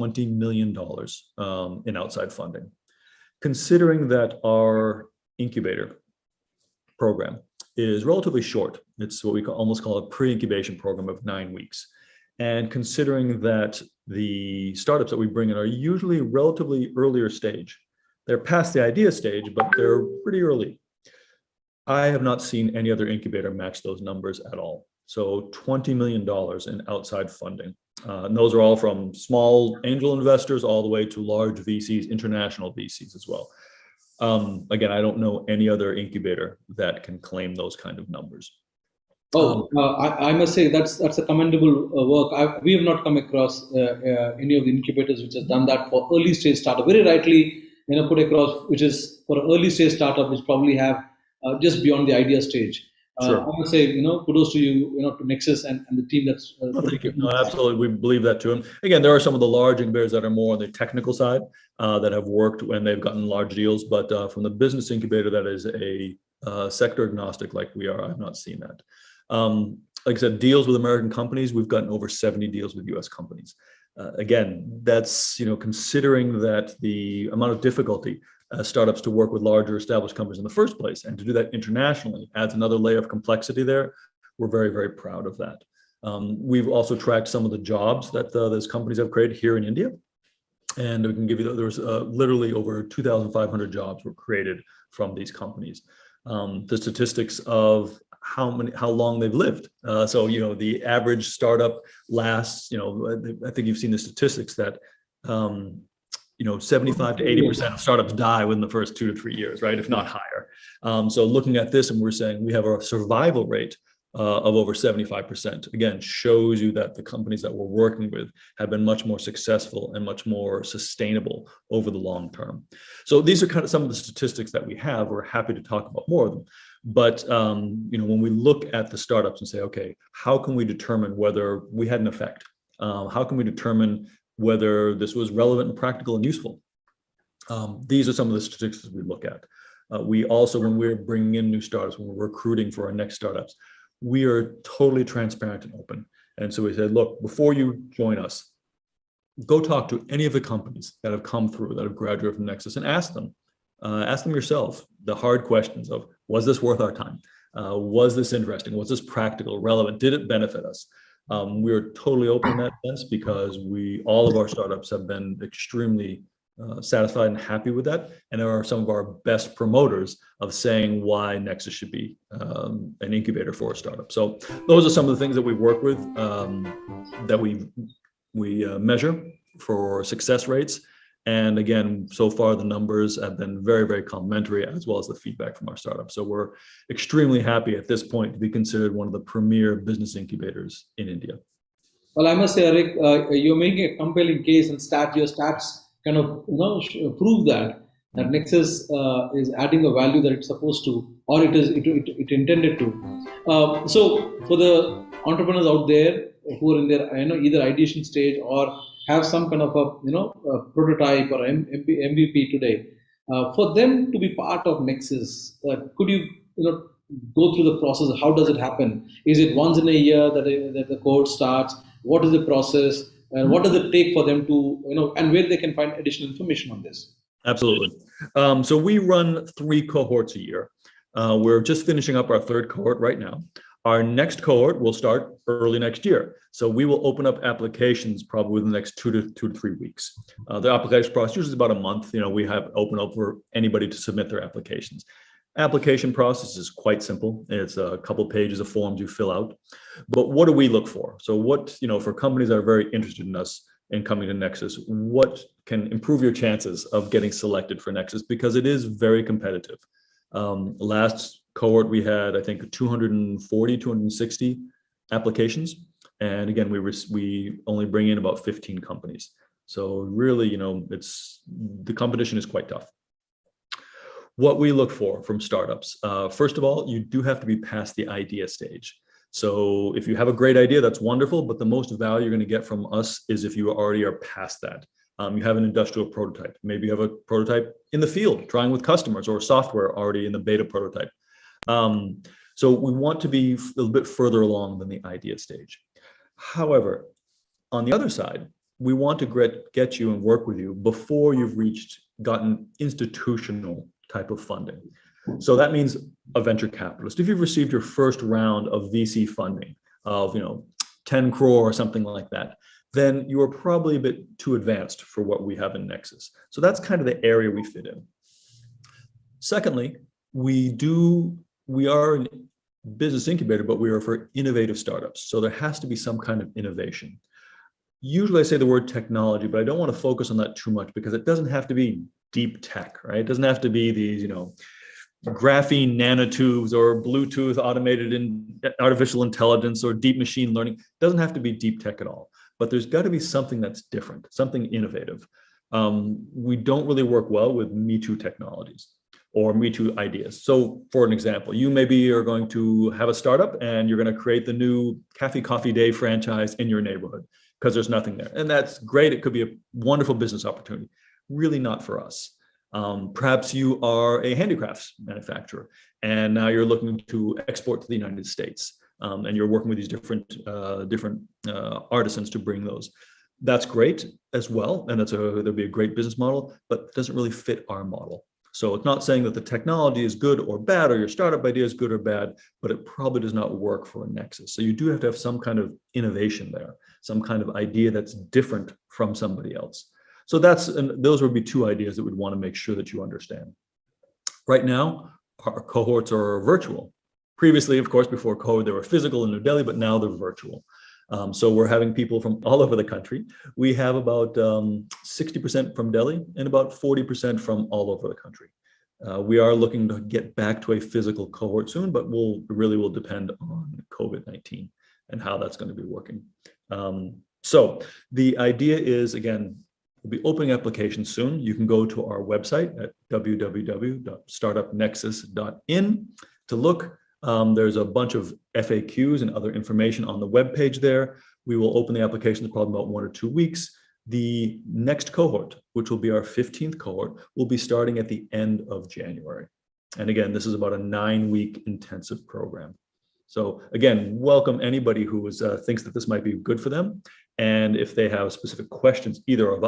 $20 million in outside funding. Considering that our incubator program is relatively short, it's what we almost call a pre-incubation program of 9 weeks. And considering that the startups that we bring in are usually relatively earlier stage, they're past the idea stage, but they're pretty early. I have not seen any other incubator match those numbers at all. So $20 million in outside funding. And those are all from small angel investors all the way to large VCs, international VCs as well. Again, I don't know any other incubator that can claim those kind of numbers. I must say that's a commendable work. We have not come across any of the incubators which has done that for early stage startup. Very rightly, put across, which is for an early stage startup, which probably have just beyond the idea stage. Sure. I would say, kudos to you, to Nexus and the team that's. Thank you. No, absolutely, we believe that too. And again, there are some of the large incubators that are more on the technical side that have worked when they've gotten large deals. But from the business incubator that is a sector agnostic like we are, I've not seen that. Like I said, deals with American companies, we've gotten over 70 deals with US companies. Again, that's, considering that the amount of difficulty startups to work with larger established companies in the first place, and to do that internationally adds another layer of complexity there. We're very, very proud of that. We've also tracked some of the jobs that those companies have created here in India. And we can give you, there's literally over 2,500 jobs were created from these companies. The statistics of how long they've lived. So, the average startup lasts, I think you've seen the statistics that, 75 to 80% of startups die within the first 2 to 3 years, right? If not higher. So looking at this, and we're saying we have a survival rate of over 75%, again, shows you that the companies that we're working with have been much more successful and much more sustainable over the long term. So these are kind of some of the statistics that we have. We're happy to talk about more of them. But when we look at the startups and say, okay, how can we determine whether we had an effect? How can we determine whether this was relevant and practical and useful? These are some of the statistics we look at. We also, when we're bringing in new startups, when we're recruiting for our next startups, we are totally transparent and open. And so we said, look, before you join us, go talk to any of the companies that have come through, that have graduated from Nexus, and ask them yourself the hard questions of, was this worth our time? Was this interesting? Was this practical, relevant? Did it benefit us? We're totally open in that sense because all of our startups have been extremely satisfied and happy with that. And there are some of our best promoters of saying why Nexus should be an incubator for a startup. So those are some of the things that we work with, that we measure for success rates. And again, so far the numbers have been very, very complimentary, as well as the feedback from our startups. So we're extremely happy at this point to be considered one of the premier business incubators in India. Well, I must say, Eric, you're making a compelling case, and your stats kind of prove that Nexus is adding a value that it's supposed to, or it intended to. So for the entrepreneurs out there who are in their either ideation stage or have some kind of a prototype or MVP today, for them to be part of Nexus, could you go through the process? How does it happen? Is it once in a year that the cohort starts? What is the process? And what does it take for them to, and where they can find additional information on this? Absolutely. So we run 3 cohorts a year. We're just finishing up our 3rd cohort right now. Our next cohort will start early next year. So we will open up applications probably within the next 2 to 3 weeks. The application process usually is about a month. We have open up for anybody to submit their applications. Application process is quite simple. It's a couple pages of forms you fill out. But what do we look for? So for companies that are very interested in us and coming to Nexus, what can improve your chances of getting selected for Nexus? Because it is very competitive. Last cohort, we had, I think, 240, 260 applications. And again, we only bring in about 15 companies. So really, the competition is quite tough. What we look for from startups, first of all, you do have to be past the idea stage. So if you have a great idea, that's wonderful, but the most value you're going to get from us is if you already are past that. You have an industrial prototype. Maybe you have a prototype in the field, trying with customers, or software already in the beta prototype. So we want to be a little bit further along than the idea stage. However, on the other side, we want to get you and work with you before you've gotten institutional type of funding. So that means a venture capitalist. If you've received your first round of VC funding of 10 crore or something like that, then you are probably a bit too advanced for what we have in Nexus. So that's kind of the area we fit in. Secondly, we are a business incubator, but we are for innovative startups. So there has to be some kind of innovation. Usually I say the word technology, but I don't want to focus on that too much because it doesn't have to be deep tech, right? It doesn't have to be these, graphene nanotubes or Bluetooth automated in artificial intelligence or deep machine learning. It doesn't have to be deep tech at all, but there's got to be something that's different, something innovative. We don't really work well with Me Too technologies or Me Too ideas. So for an example, you maybe are going to have a startup and you're going to create the new Cafe Coffee Day franchise in your neighborhood because there's nothing there. And that's great. It could be a wonderful business opportunity. Really not for us. Perhaps you are a handicrafts manufacturer and now you're looking to export to the United States and you're working with these different artisans to bring those. That's great as well. And there'll be a great business model, but it doesn't really fit our model. So it's not saying that the technology is good or bad or your startup idea is good or bad, but it probably does not work for a Nexus. So you do have to have some kind of innovation there, some kind of idea that's different from somebody else. So those would be two ideas that we'd want to make sure that you understand. Right now, our cohorts are virtual. Previously, of course, before COVID, they were physical in New Delhi, but now they're virtual. So we're having people from all over the country. We have about 60% from Delhi and about 40% from all over the country. We are looking to get back to a physical cohort soon, but it really will depend on COVID-19 and how that's going to be working. So the idea is, again, we'll be opening applications soon. You can go to our website at www.startupnexus.in to look. There's a bunch of FAQs and other information on the web page there. We will open the applications probably about 1 or 2 weeks. The next cohort, which will be our 15th cohort, will be starting at the end of January. And again, this is about a 9-week intensive program. So again, welcome anybody who thinks that this might be good for them. And if they have specific questions, either